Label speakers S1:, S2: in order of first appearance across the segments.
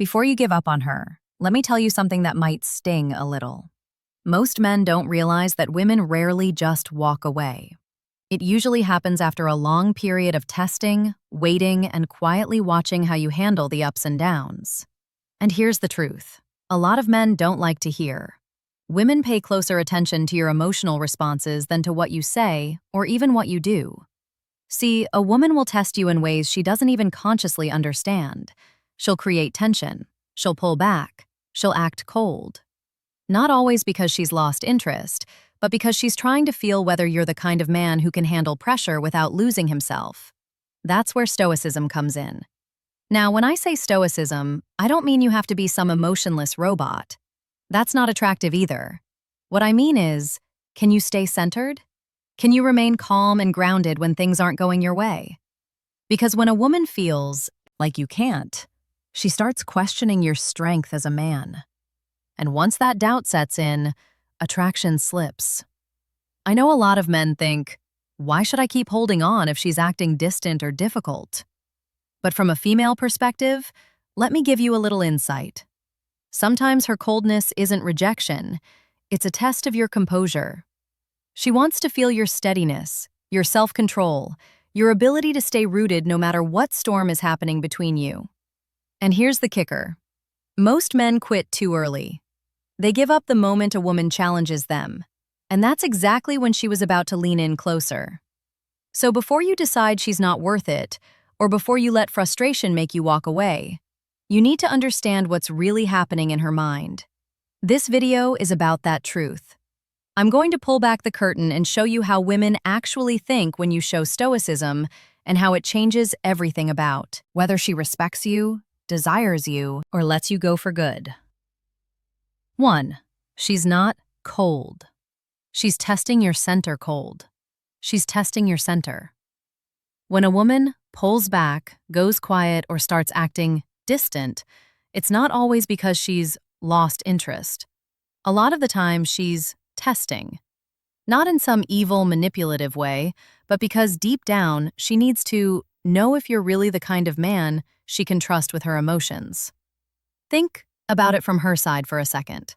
S1: Before you give up on her, let me tell you something that might sting a little. Most men don't realize that women rarely just walk away. It usually happens after a long period of testing, waiting, and quietly watching how you handle the ups and downs. And here's the truth. A lot of men don't like to hear. Women pay closer attention to your emotional responses than to what you say or even what you do. See, a woman will test you in ways she doesn't even consciously understand. She'll create tension. She'll pull back. She'll act cold. Not always because she's lost interest, but because she's trying to feel whether you're the kind of man who can handle pressure without losing himself. That's where stoicism comes in. Now, when I say stoicism, I don't mean you have to be some emotionless robot. That's not attractive either. What I mean is, can you stay centered? Can you remain calm and grounded when things aren't going your way? Because when a woman feels like you can't, she starts questioning your strength as a man. And once that doubt sets in, attraction slips. I know a lot of men think, why should I keep holding on if she's acting distant or difficult? But from a female perspective, let me give you a little insight. Sometimes her coldness isn't rejection, it's a test of your composure. She wants to feel your steadiness, your self-control, your ability to stay rooted no matter what storm is happening between you. And here's the kicker. Most men quit too early. They give up the moment a woman challenges them, and that's exactly when she was about to lean in closer. So before you decide she's not worth it, or before you let frustration make you walk away, you need to understand what's really happening in her mind. This video is about that truth. I'm going to pull back the curtain and show you how women actually think when you show stoicism and how it changes everything about whether she respects you, desires you, or lets you go for good. 1. She's not cold. She's testing your center cold. She's testing your center. When a woman pulls back, goes quiet, or starts acting distant, it's not always because she's lost interest. A lot of the time, she's testing. Not in some evil, manipulative way, but because deep down, she needs to know if you're really the kind of man she can trust with her emotions. Think about it from her side for a second.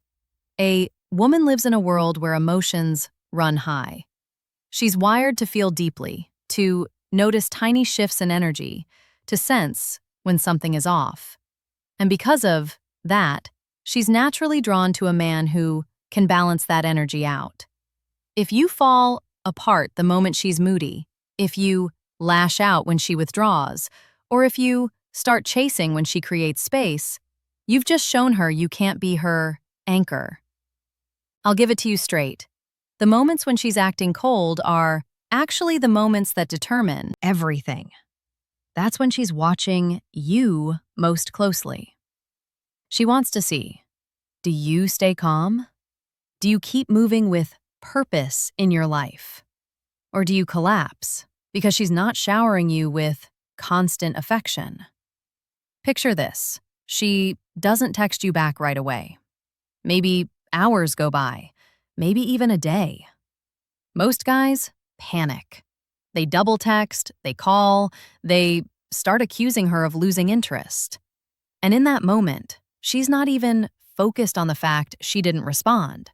S1: A woman lives in a world where emotions run high. She's wired to feel deeply, to notice tiny shifts in energy, to sense when something is off. And because of that, she's naturally drawn to a man who can balance that energy out. If you fall apart the moment she's moody, if you lash out when she withdraws, or if you start chasing when she creates space, you've just shown her you can't be her anchor. I'll give it to you straight. The moments when she's acting cold are actually the moments that determine everything. That's when she's watching you most closely. She wants to see, do you stay calm? Do you keep moving with purpose in your life? Or do you collapse because she's not showering you with constant affection? Picture this. She doesn't text you back right away. Maybe hours go by, maybe even a day. Most guys panic. They double text, they call, they start accusing her of losing interest. And in that moment, she's not even focused on the fact she didn't respond.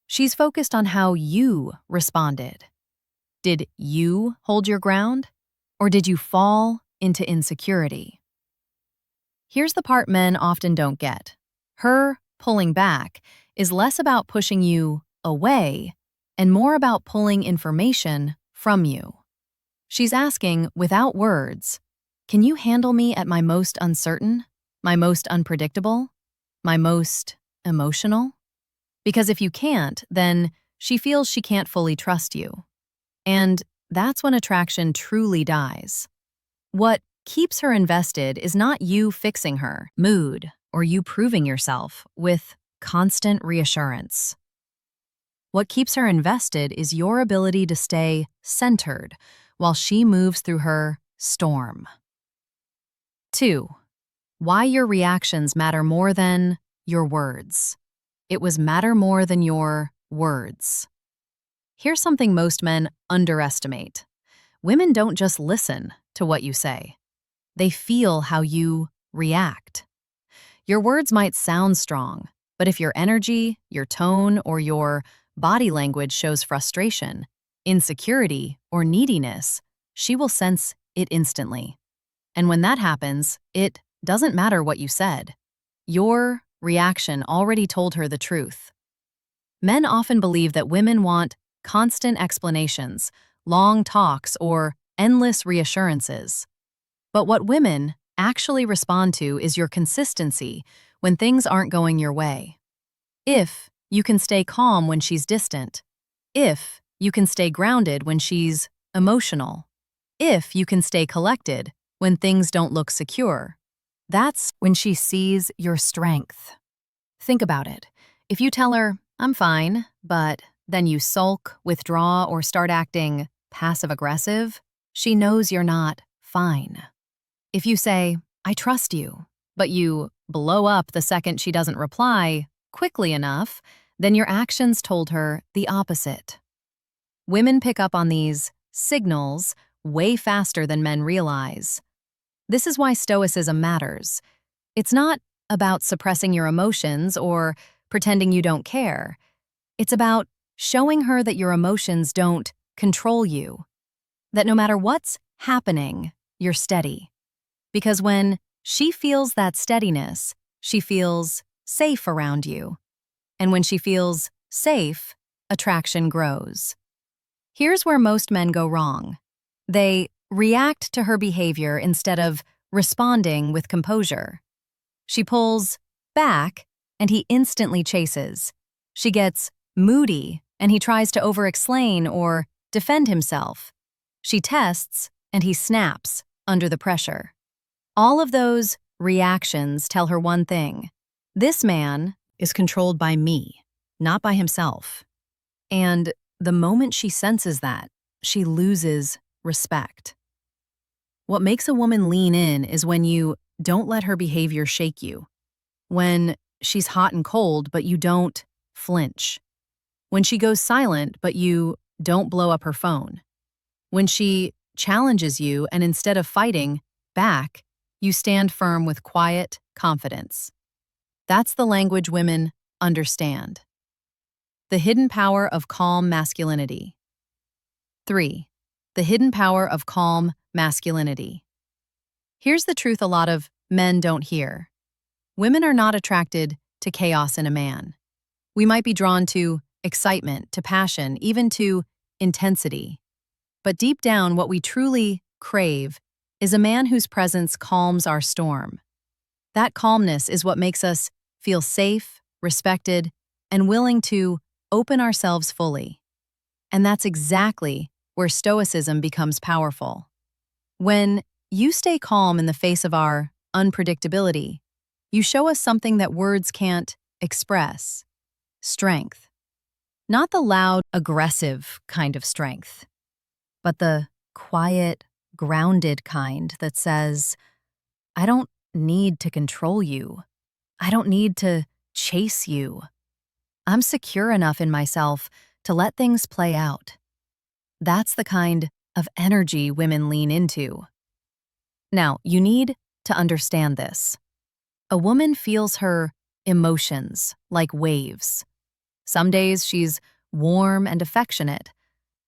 S1: She's focused on how you responded. Did you hold your ground? Or did you fall into insecurity? Here's the part men often don't get. Her pulling back is less about pushing you away and more about pulling information from you. She's asking, without words, can you handle me at my most uncertain, my most unpredictable, my most emotional? Because if you can't, then she feels she can't fully trust you. And that's when attraction truly dies. What keeps her invested is not you fixing her mood or you proving yourself with constant reassurance. What keeps her invested is your ability to stay centered while she moves through her storm. 2. Why your reactions matter more than your words. It was matter more than your words. Here's something most men underestimate. Women don't just listen to what you say. They feel how you react. Your words might sound strong, but if your energy, your tone, or your body language shows frustration, insecurity, or neediness, she will sense it instantly. And when that happens, it doesn't matter what you said. Your reaction already told her the truth. Men often believe that women want constant explanations, long talks, or endless reassurances. But what women actually respond to is your consistency when things aren't going your way. If you can stay calm when she's distant, if you can stay grounded when she's emotional, if you can stay collected when things don't look secure, that's when she sees your strength. Think about it. If you tell her, "I'm fine," but then you sulk, withdraw, or start acting passive-aggressive, she knows you're not fine. If you say, "I trust you," but you blow up the second she doesn't reply quickly enough, then your actions told her the opposite. Women pick up on these signals way faster than men realize. This is why stoicism matters. It's not about suppressing your emotions or pretending you don't care. It's about showing her that your emotions don't control you, that no matter what's happening, you're steady. Because when she feels that steadiness, she feels safe around you. And when she feels safe, attraction grows. Here's where most men go wrong. They react to her behavior instead of responding with composure. She pulls back, and he instantly chases. She gets moody, and he tries to over-explain or defend himself. She tests, and he snaps under the pressure. All of those reactions tell her one thing. This man is controlled by me, not by himself. And the moment she senses that, she loses respect. What makes a woman lean in is when you don't let her behavior shake you. When she's hot and cold, but you don't flinch. When she goes silent, but you don't blow up her phone. When she challenges you and instead of fighting back, you stand firm with quiet confidence. That's the language women understand. The hidden power of calm masculinity. 3. The hidden power of calm masculinity. Here's the truth a lot of men don't hear. Women are not attracted to chaos in a man. We might be drawn to excitement, to passion, even to intensity. But deep down, what we truly crave is a man whose presence calms our storm. That calmness is what makes us feel safe, respected, and willing to open ourselves fully. And that's exactly where stoicism becomes powerful. When you stay calm in the face of our unpredictability, you show us something that words can't express: strength. Not the loud, aggressive kind of strength, but the quiet, grounded kind that says, "I don't need to control you. I don't need to chase you. I'm secure enough in myself to let things play out." That's the kind of energy women lean into. Now, you need to understand this. A woman feels her emotions like waves. Some days she's warm and affectionate.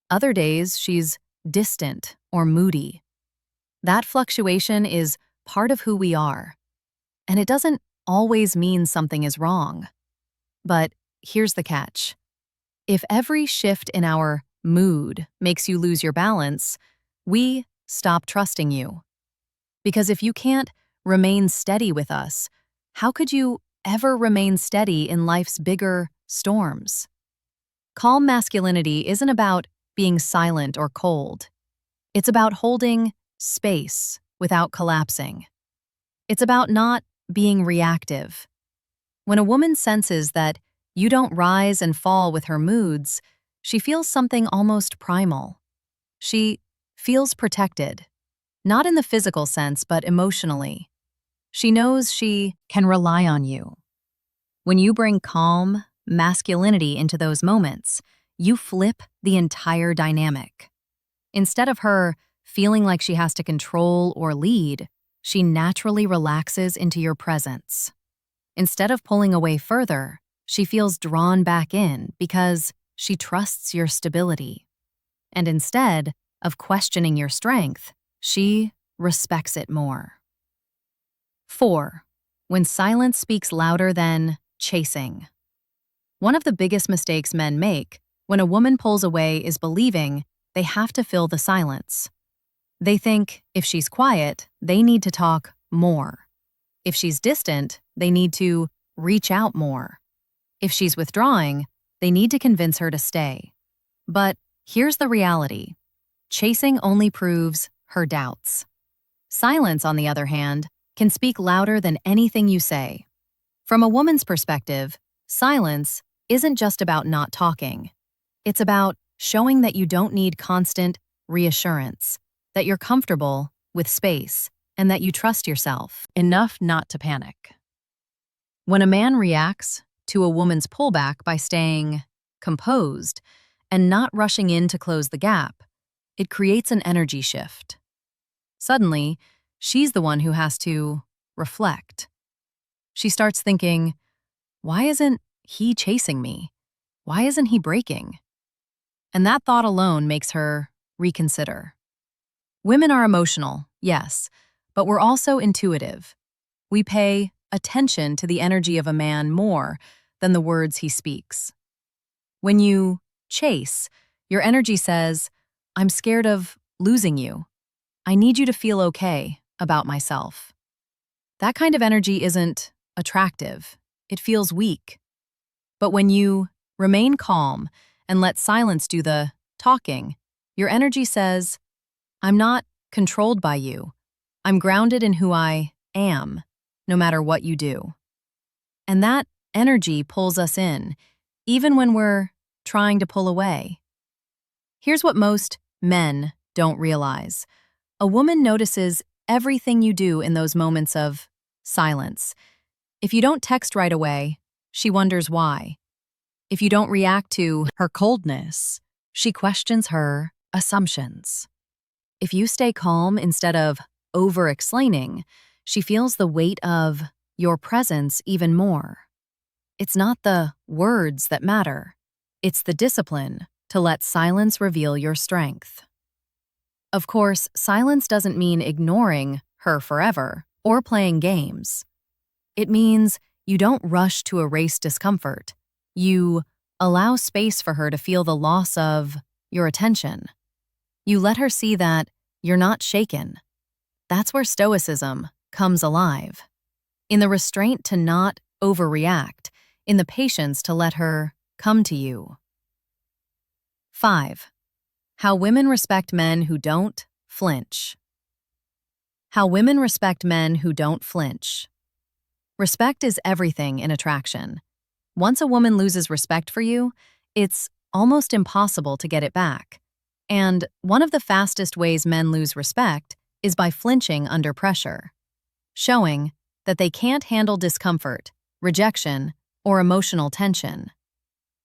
S1: Other days she's distant or moody. That fluctuation is part of who we are. And it doesn't always mean something is wrong. But here's the catch. If every shift in our mood makes you lose your balance, we stop trusting you. Because if you can't remain steady with us, how could you ever remain steady in life's bigger storms? Calm masculinity isn't about being silent or cold. It's about holding space without collapsing. It's about not being reactive. When a woman senses that you don't rise and fall with her moods, she feels something almost primal. She feels protected, not in the physical sense, but emotionally. She knows she can rely on you. When you bring calm masculinity into those moments, you flip the entire dynamic. Instead of her feeling like she has to control or lead, she naturally relaxes into your presence. Instead of pulling away further, she feels drawn back in because she trusts your stability. And instead of questioning your strength, she respects it more. 4. When silence speaks louder than chasing. One of the biggest mistakes men make when a woman pulls away is believing they have to fill the silence. They think if she's quiet, they need to talk more. If she's distant, they need to reach out more. If she's withdrawing, they need to convince her to stay. But here's the reality. Chasing only proves her doubts. Silence, on the other hand, can speak louder than anything you say. From a woman's perspective, silence isn't just about not talking. It's about showing that you don't need constant reassurance, that you're comfortable with space, and that you trust yourself enough not to panic. When a man reacts to a woman's pullback by staying composed and not rushing in to close the gap, it creates an energy shift. Suddenly, she's the one who has to reflect. She starts thinking, why isn't he chasing me? Why isn't he breaking? And that thought alone makes her reconsider. Women are emotional, yes, but we're also intuitive. We pay attention to the energy of a man more than the words he speaks. When you chase, your energy says, I'm scared of losing you. I need you to feel okay about myself. That kind of energy isn't attractive. It feels weak. But when you remain calm and let silence do the talking, your energy says, I'm not controlled by you. I'm grounded in who I am, no matter what you do. And that energy pulls us in, even when we're trying to pull away. Here's what most men don't realize. A woman notices everything you do in those moments of silence. If you don't text right away, she wonders why. If you don't react to her coldness, she questions her assumptions. If you stay calm instead of over-explaining, she feels the weight of your presence even more. It's not the words that matter. It's the discipline to let silence reveal your strength. Of course, silence doesn't mean ignoring her forever or playing games. It means you don't rush to erase discomfort. You allow space for her to feel the loss of your attention. You let her see that you're not shaken. That's where stoicism comes alive. In the restraint to not overreact, in the patience to let her come to you. 5. How women respect men who don't flinch. How women respect men who don't flinch. Respect is everything in attraction. Once a woman loses respect for you, it's almost impossible to get it back. And one of the fastest ways men lose respect is by flinching under pressure, showing that they can't handle discomfort, rejection, or emotional tension.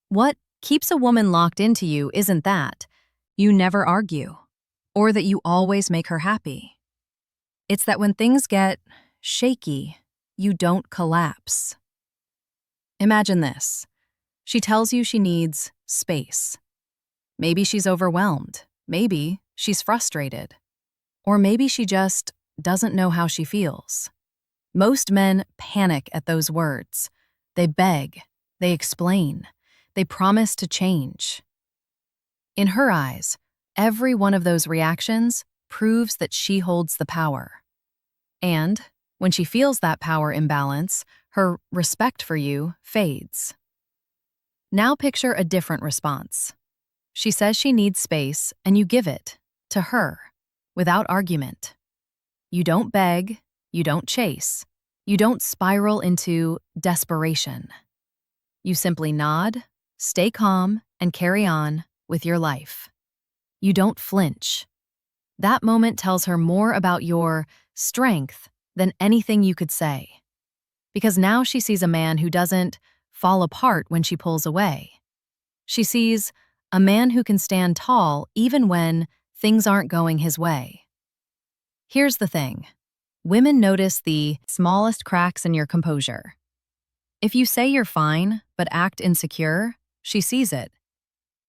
S1: What keeps a woman locked into you isn't that you never argue, or that you always make her happy. It's that when things get shaky, you don't collapse. Imagine this. She tells you she needs space. Maybe she's overwhelmed. Maybe she's frustrated. Or maybe she just doesn't know how she feels. Most men panic at those words. They beg. They explain. They promise to change. In her eyes, every one of those reactions proves that she holds the power. And when she feels that power imbalance, her respect for you fades. Now picture a different response. She says she needs space, and you give it to her without argument. You don't beg, you don't chase, you don't spiral into desperation. You simply nod, stay calm, and carry on with your life. You don't flinch. That moment tells her more about your strength than anything you could say. Because now she sees a man who doesn't fall apart when she pulls away. She sees a man who can stand tall even when things aren't going his way. Here's the thing. Women notice the smallest cracks in your composure. If you say you're fine but act insecure, she sees it.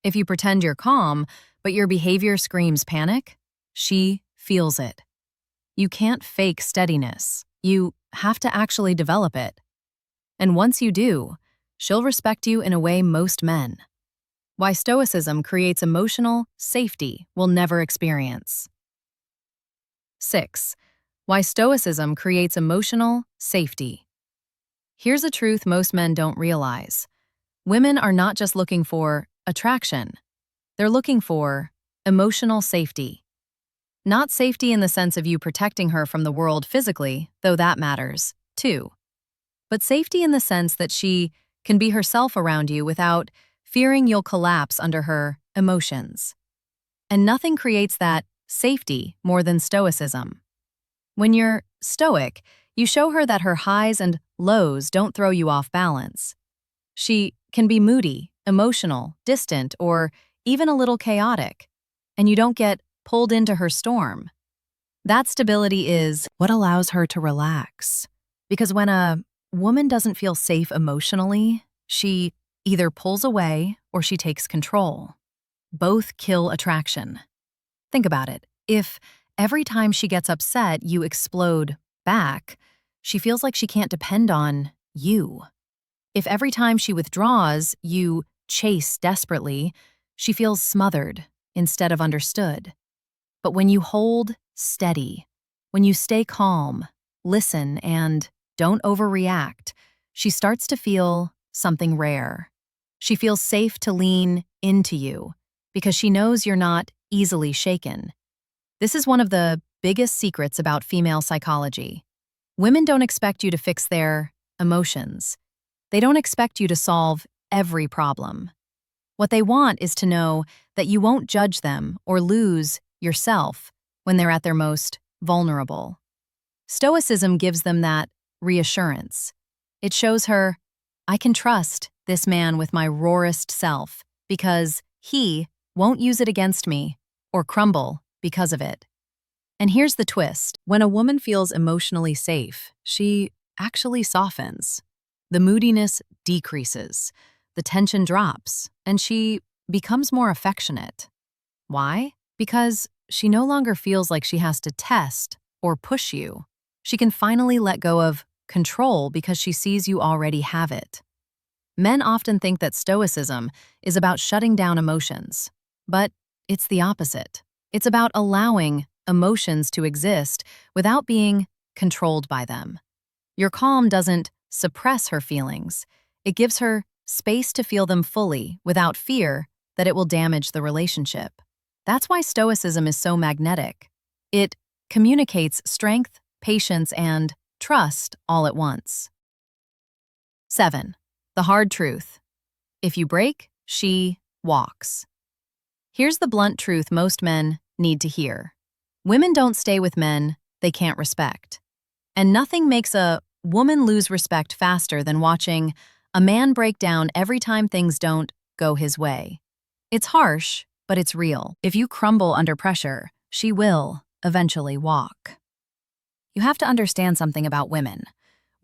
S1: If you pretend you're calm but your behavior screams panic, she feels it. You can't fake steadiness. You have to actually develop it. And once you do, she'll respect you in a way most men. Why stoicism creates emotional safety we'll never experience. 6. Why stoicism creates emotional safety. Here's a truth most men don't realize. Women are not just looking for attraction. They're looking for emotional safety. Not safety in the sense of you protecting her from the world physically, though that matters, too. But safety in the sense that she can be herself around you without fearing you'll collapse under her emotions. And nothing creates that safety more than stoicism. When you're stoic, you show her that her highs and lows don't throw you off balance. She can be moody, emotional, distant, or even a little chaotic, and you don't get pulled into her storm. That stability is what allows her to relax. Because when a woman doesn't feel safe emotionally, she either pulls away or she takes control. Both kill attraction. Think about it. If every time she gets upset, you explode back, she feels like she can't depend on you. If every time she withdraws, you chase desperately, she feels smothered instead of understood. But when you hold steady, when you stay calm, listen, and don't overreact, she starts to feel something rare. She feels safe to lean into you because she knows you're not easily shaken. This is one of the biggest secrets about female psychology. Women don't expect you to fix their emotions. They don't expect you to solve every problem. What they want is to know that you won't judge them or lose yourself when they're at their most vulnerable. Stoicism gives them that reassurance. It shows her, I can trust this man with my rawest self because he won't use it against me or crumble because of it. And here's the twist. When a woman feels emotionally safe, she actually softens. The moodiness decreases, the tension drops, and she becomes more affectionate. Why? Because she no longer feels like she has to test or push you. She can finally let go of control because she sees you already have it. Men often think that stoicism is about shutting down emotions, but it's the opposite. It's about allowing emotions to exist without being controlled by them. Your calm doesn't suppress her feelings. It gives her space to feel them fully without fear that it will damage the relationship. That's why stoicism is so magnetic. It communicates strength, patience, and trust all at once. 7. The hard truth. If you break, she walks. Here's the blunt truth most men need to hear. Women don't stay with men they can't respect. And nothing makes a woman lose respect faster than watching a man break down every time things don't go his way. It's harsh, but it's real. If you crumble under pressure, she will eventually walk. You have to understand something about women.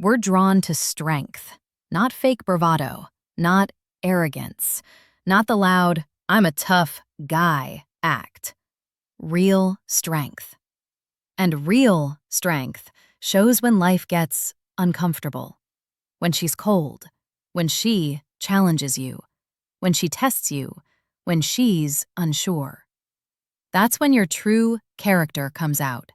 S1: We're drawn to strength, not fake bravado, not arrogance, not the loud, I'm a tough guy act. Real strength. And real strength shows when life gets uncomfortable, when she's cold, when she challenges you, when she tests you, when she's unsure. That's when your true character comes out.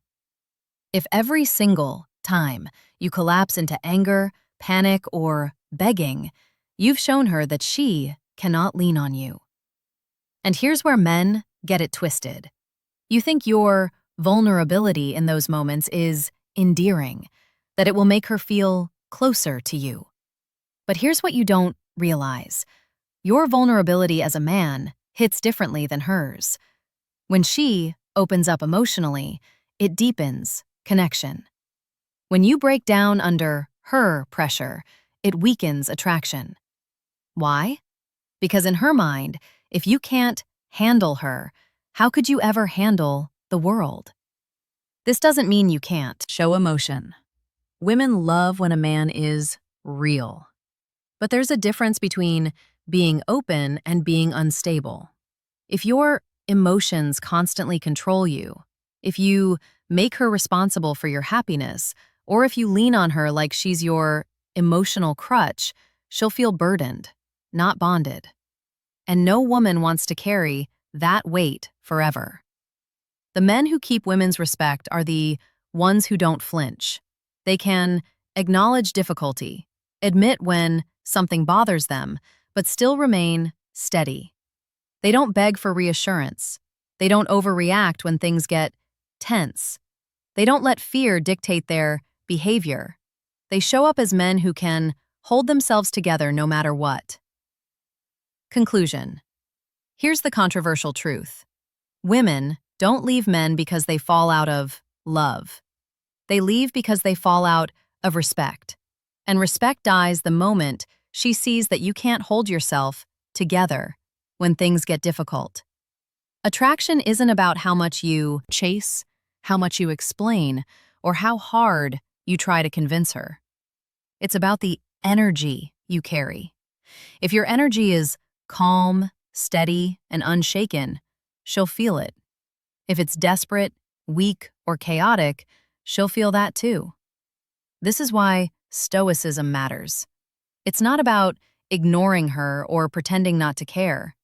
S1: If every single time you collapse into anger, panic, or begging, you've shown her that she cannot lean on you. And here's where men get it twisted. You think your vulnerability in those moments is endearing, that it will make her feel closer to you. But here's what you don't realize. Your vulnerability as a man hits differently than hers. When she opens up emotionally, it deepens connection. When you break down under her pressure, it weakens attraction. Why? Because in her mind, if you can't handle her, how could you ever handle the world? This doesn't mean you can't show emotion. Women love when a man is real. But there's a difference between being open and being unstable. If your emotions constantly control you, if you make her responsible for your happiness, or if you lean on her like she's your emotional crutch, she'll feel burdened, not bonded. And no woman wants to carry that weight forever. The men who keep women's respect are the ones who don't flinch. They can acknowledge difficulty, admit when something bothers them, but still remain steady. They don't beg for reassurance. They don't overreact when things get tense. They don't let fear dictate their behavior. They show up as men who can hold themselves together no matter what. Conclusion. Here's the controversial truth. Women don't leave men because they fall out of love. They leave because they fall out of respect. And respect dies the moment she sees that you can't hold yourself together when things get difficult. Attraction isn't about how much you chase, how much you explain, or how hard you try to convince her. It's about the energy you carry. If your energy is calm, steady, and unshaken, she'll feel it. If it's desperate, weak, or chaotic, she'll feel that too. This is why stoicism matters. It's not about ignoring her or pretending not to care.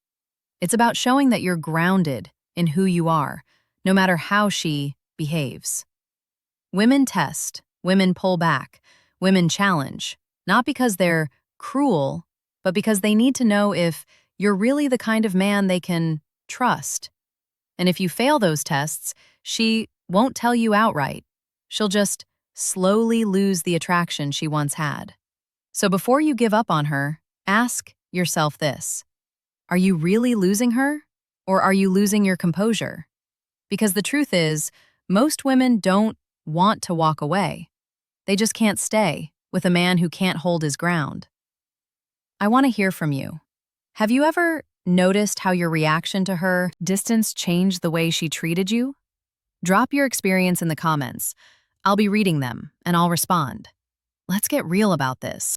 S1: It's about showing that you're grounded in who you are, no matter how she behaves. Women test, women pull back, women challenge, not because they're cruel, but because they need to know if you're really the kind of man they can trust. And if you fail those tests, she won't tell you outright. She'll just slowly lose the attraction she once had. So before you give up on her, ask yourself this. Are you really losing her, or are you losing your composure? Because the truth is, most women don't want to walk away. They just can't stay with a man who can't hold his ground. I want to hear from you. Have you ever noticed how your reaction to her distance changed the way she treated you? Drop your experience in the comments. I'll be reading them, and I'll respond. Let's get real about this.